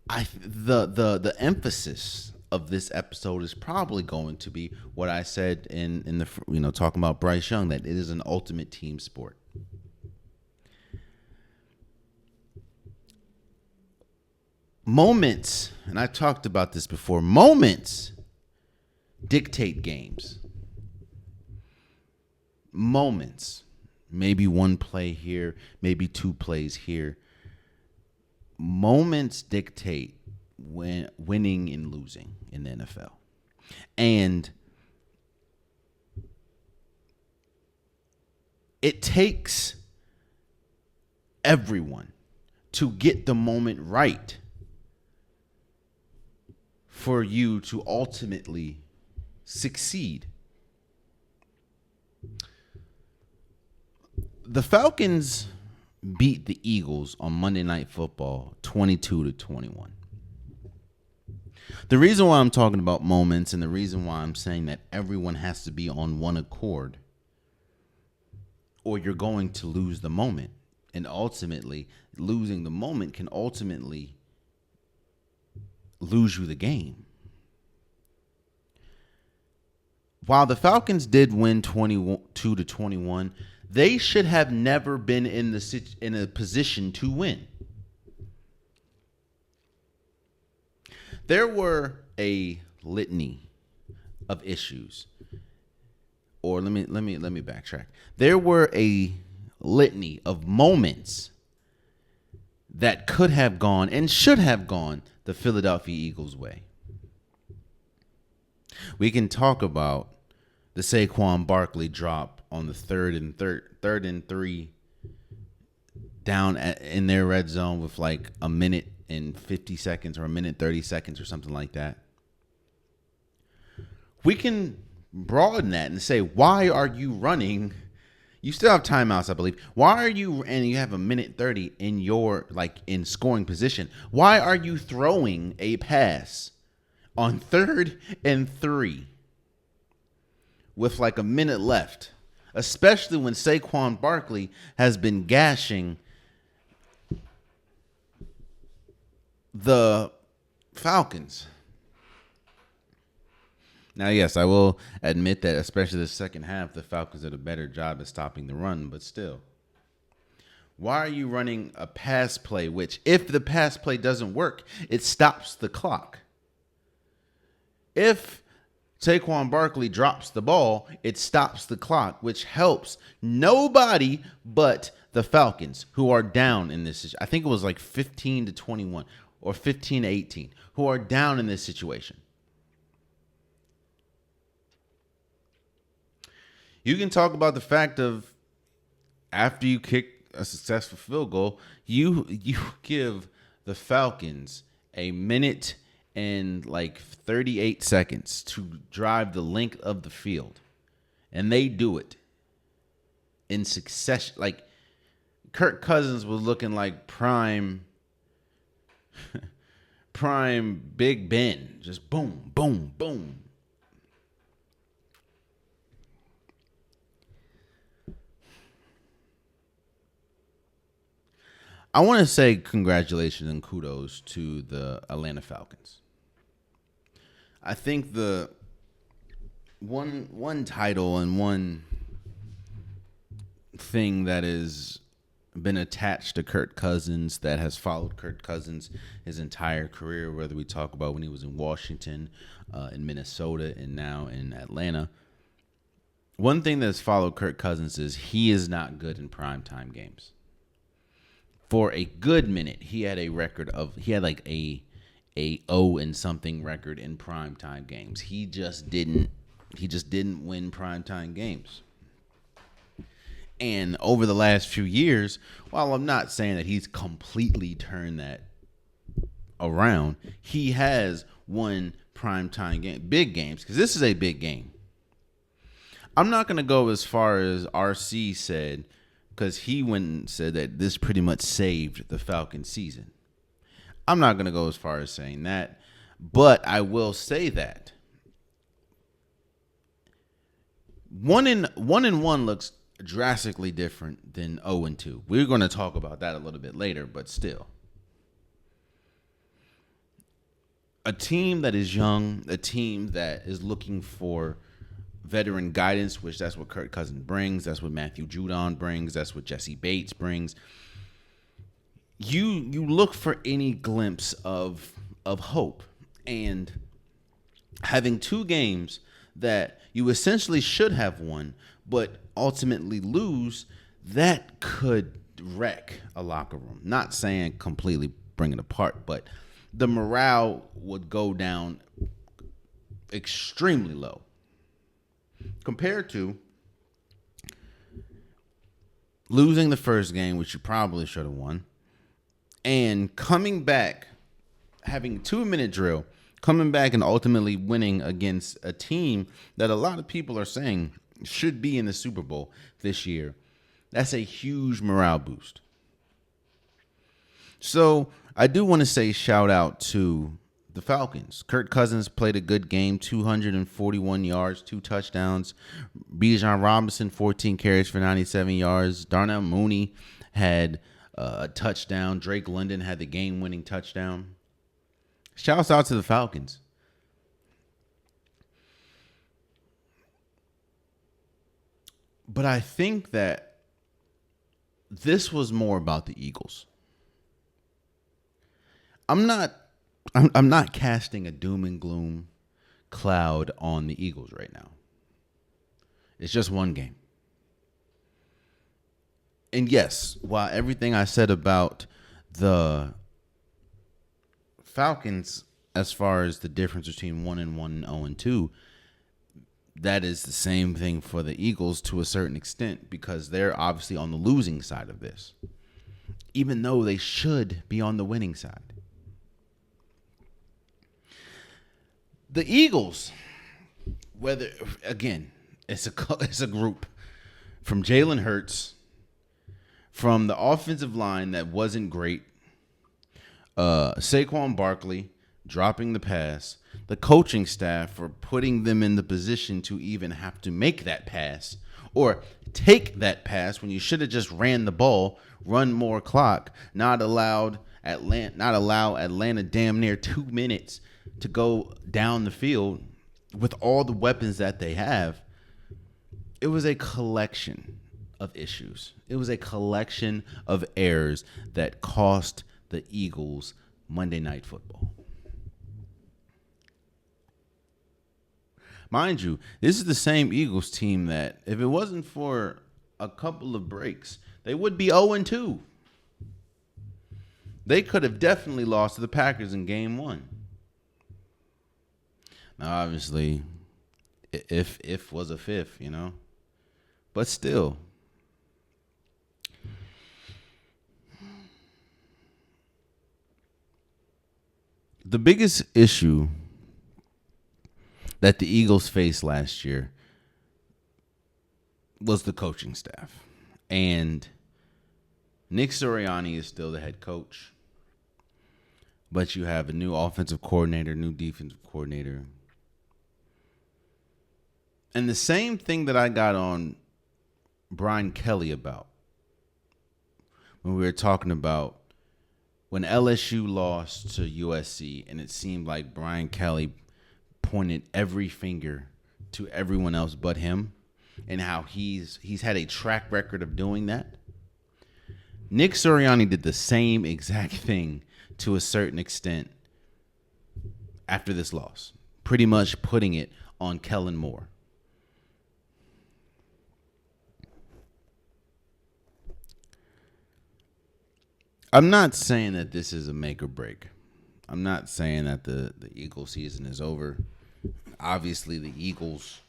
The emphasis of this episode is probably going to be what I said in the talking about Bryce Young, that it is an ultimate team sport. Moments, and I talked about this before. Moments dictate games. Moments, maybe one play here, maybe two plays here. Moments dictate winning and losing in the NFL. And it takes everyone to get the moment right for you to ultimately succeed. The Falcons beat the Eagles on Monday Night Football 22-21. The reason why I'm talking about moments and the reason why I'm saying that everyone has to be on one accord, or you're going to lose the moment. And ultimately, losing the moment can ultimately lose you the game. While the Falcons did win 22-21, they should have never been in a position to win. There were a litany of issues, or let me backtrack. There were a litany of moments that could have gone and should have gone the Philadelphia Eagles' way. We can talk about the Saquon Barkley drop on the third and 3 down in their red zone with like a minute and 50 seconds or a minute 30 seconds or something like that. We can broaden that and say, why are you running? You still have timeouts, I believe. Why are you, and you have a minute 30 in your, in scoring position. Why are you throwing a pass on 3rd and 3 with like a minute left? Especially when Saquon Barkley has been gashing the Falcons. Now, yes, I will admit that, especially the second half, the Falcons did a better job at stopping the run, but still. Why are you running a pass play, which, if the pass play doesn't work, it stops the clock? If Saquon Barkley drops the ball, it stops the clock, which helps nobody but the Falcons, who are down in this. I think it was like 15-21 or 15-18, who are down in this situation. You can talk about the fact of after you kick a successful field goal, you give the Falcons a minute and like 38 seconds to drive the length of the field. And they do it in succession. Like Kirk Cousins was looking like prime Big Ben. Just boom, boom, boom. I want to say congratulations and kudos to the Atlanta Falcons. I think the one title and one thing that has been attached to Kirk Cousins, that has followed Kirk Cousins his entire career, whether we talk about when he was in Washington, in Minnesota, and now in Atlanta. One thing that's followed Kirk Cousins is he is not good in primetime games. For a good minute, he had like a 0 and something record in primetime games. He just didn't win primetime games. And over the last few years, while I'm not saying that he's completely turned that around, he has won primetime big games, because this is a big game. I'm not going to go as far as RC said, because he went and said that this pretty much saved the Falcons season. I'm not going to go as far as saying that, but I will say that 1-1 looks drastically different than 0-2. We're going to talk about that a little bit later, but still. a team that is young, a team that is looking for veteran guidance, which that's what Kirk Cousins brings. That's what Matthew Judon brings. That's what Jesse Bates brings. You look for any glimpse of hope, and having two games that you essentially should have won, but ultimately lose, that could wreck a locker room. Not saying completely bring it apart, but the morale would go down extremely low compared to losing the first game, which you probably should have won, and coming back, having a 2-minute drill, coming back and ultimately winning against a team that a lot of people are saying should be in the Super Bowl this year. That's a huge morale boost. So I do want to say shout out to the Falcons. Kirk Cousins played a good game, 241 yards, 2 touchdowns. Bijan Robinson, 14 carries for 97 yards. Darnell Mooney had a touchdown. Drake London had the game-winning touchdown. Shouts out to the Falcons. But I think that this was more about the Eagles. I'm not casting a doom and gloom cloud on the Eagles right now. It's just one game. And yes, while everything I said about the Falcons, as far as the difference between 1-1 and 0-2, that is the same thing for the Eagles to a certain extent, because they're obviously on the losing side of this, even though they should be on the winning side. The Eagles, whether again, it's a group from Jalen Hurts, from the offensive line that wasn't great, Saquon Barkley dropping the pass, the coaching staff for putting them in the position to even have to make that pass or take that pass when you should have just ran the ball, run more clock, not allow Atlanta damn near 2 minutes to go down the field with all the weapons that they have. It was a collection of issues. It was a collection of errors that cost the Eagles Monday Night Football. Mind you, this is the same Eagles team that, if it wasn't for a couple of breaks, they would be 0-2. They could have definitely lost to the Packers in game 1. Now, obviously, if was a fifth, but still. The biggest issue that the Eagles faced last year was the coaching staff. And Nick Sirianni is still the head coach, but you have a new offensive coordinator, new defensive coordinator. And the same thing that I got on Brian Kelly about when we were talking about when LSU lost to USC, and it seemed like Brian Kelly pointed every finger to everyone else but him, and how he's had a track record of doing that. Nick Sirianni did the same exact thing to a certain extent after this loss, pretty much putting it on Kellen Moore. I'm not saying that this is a make or break. I'm not saying that the Eagles season is over. Obviously, the Eagles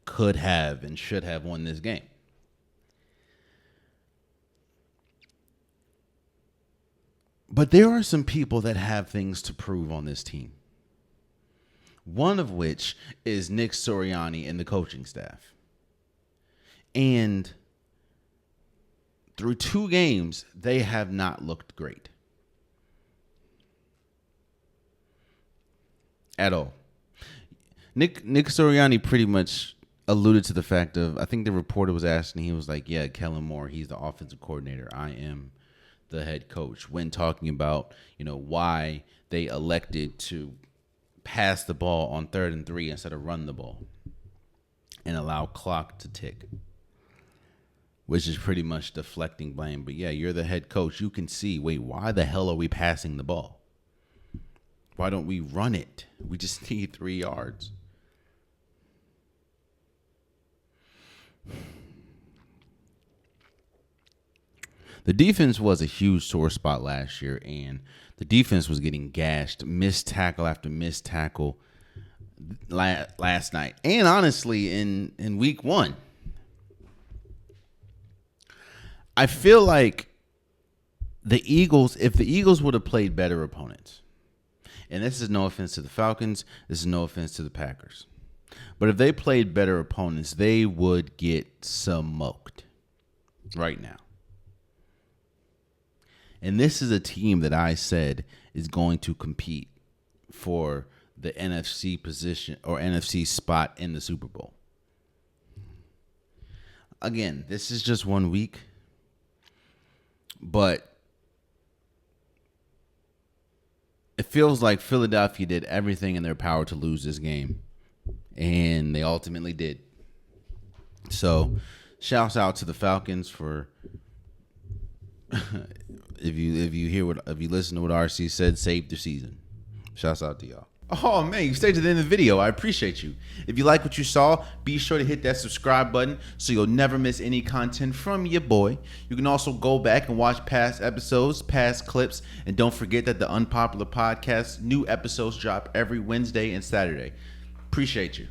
could have and should have won this game. But there are some people that have things to prove on this team. One of which is Nick Sirianni and the coaching staff. And through 2 games, they have not looked great. At all. Nick Sirianni pretty much alluded to the fact of, I think the reporter was asking, he was like, yeah, Kellen Moore, he's the offensive coordinator. I am the head coach. When talking about, why they elected to pass the ball on 3rd and 3 instead of run the ball and allow clock to tick, which is pretty much deflecting blame. But yeah, you're the head coach. You can see, wait, why the hell are we passing the ball? Why don't we run it? We just need 3 yards. The defense was a huge sore spot last year, and the defense was getting gashed, missed tackle after missed tackle last night. And honestly, in week 1. I feel like the Eagles, if the Eagles would have played better opponents, and this is no offense to the Falcons, this is no offense to the Packers, but if they played better opponents, they would get smoked right now. And this is a team that I said is going to compete for the NFC position or NFC spot in the Super Bowl. Again, this is just 1 week, but it feels like Philadelphia did everything in their power to lose this game, and they ultimately did. So, shouts out to the Falcons for if you listen to what RC said, save the season. Shouts out to y'all. Oh man, you stayed to the end of the video. I appreciate you. If you like what you saw, be sure to hit that subscribe button so you'll never miss any content from your boy. You can also go back and watch past episodes, past clips, and don't forget that the Unpopular Podcast, new episodes drop every Wednesday and Saturday. Appreciate you.